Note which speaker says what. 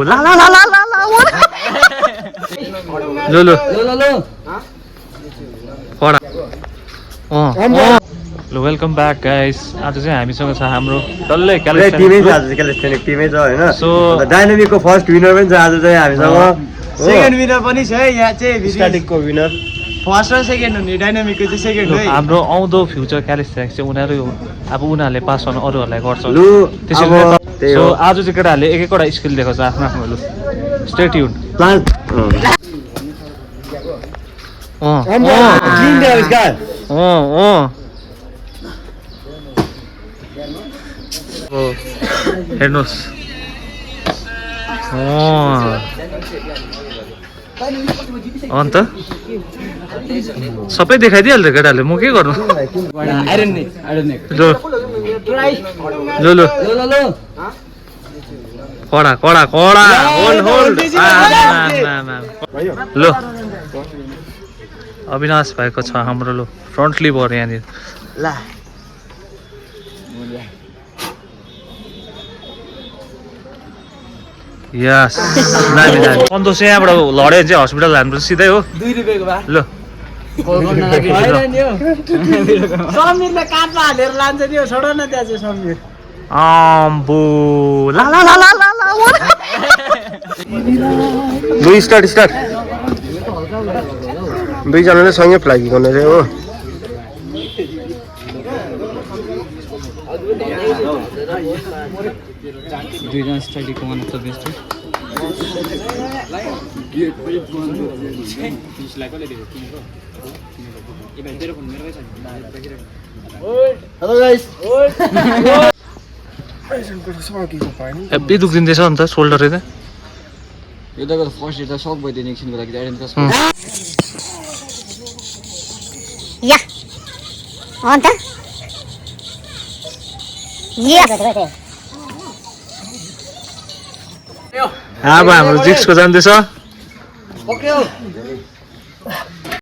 Speaker 1: ला ला ला ला ला लो लो पढा ल वेलकम ब्याक गाइस आज चाहिँ हामीसँग छ हाम्रो डल्लै
Speaker 2: क्यालिस्थेनिक टिमै छ हैन
Speaker 1: सो
Speaker 2: डायनामिकको फर्स्ट विनर पनि छ आज चाहिँ हामीसँग
Speaker 3: सेकेन्ड विनर पनि छ है यहाँ चाहिँ
Speaker 2: स्ट्याटिकको विनर
Speaker 3: फर्स्ट र सेकेन्ड हुने डाइनामिकको चाहिँ सेकेन्ड हो
Speaker 1: हाम्रो आउँदो फ्युचर क्यालिस्थेनिक्स चाहिँ उनीहरू अब उनीहरूले पास गर्नु अरूहरूलाई गर्छ
Speaker 2: लु
Speaker 1: त्यसैले
Speaker 2: त्यही
Speaker 1: सो
Speaker 2: हो
Speaker 1: आज चाहिँ केटाहरूले एक एकवटा स्किल देखाउँछ आफ्नो आफ्नो लु स्टे ट्युन
Speaker 2: प्लान
Speaker 1: हेर्नुहोस् अन्त सबै देखाइदिइहाल्छ केटाहरूले म के गर्नु लो लो कडा कडा कडा होल्ड होल्ड लो अविनाश भाइको छ हाम्रो लो फ्रन्टली भयो यहाँनिर
Speaker 3: ला
Speaker 1: यस दामी दामी सन्तोष यहाँबाट लड्यो चाहिँ हस्पिटल लानुपर्छ सिधै हो
Speaker 3: 2 रुपैयाँको बा
Speaker 1: ल
Speaker 3: समीरले काटमा हालेर लान्छ नि छोड न त्यहाँ चाहिँ समीर
Speaker 1: आम्बो ला ला ला ला ला ला
Speaker 2: लु स्टार्ट स्टार्ट दुईजनाले सँगै फ्ल्यागिङ गर्ने रे हो
Speaker 1: दुईजना स्टडीको one of the best
Speaker 2: hello guys
Speaker 1: हेब्बी दुख्दिँदैछ अन्त सोल्डर चाहिँ
Speaker 4: यो त फर्स्ट एड त सब भयो इन्जेक्सनको लागि एडेन्टस
Speaker 5: या अन्त
Speaker 1: अब हाम्रो जिक्सको जाँदैछ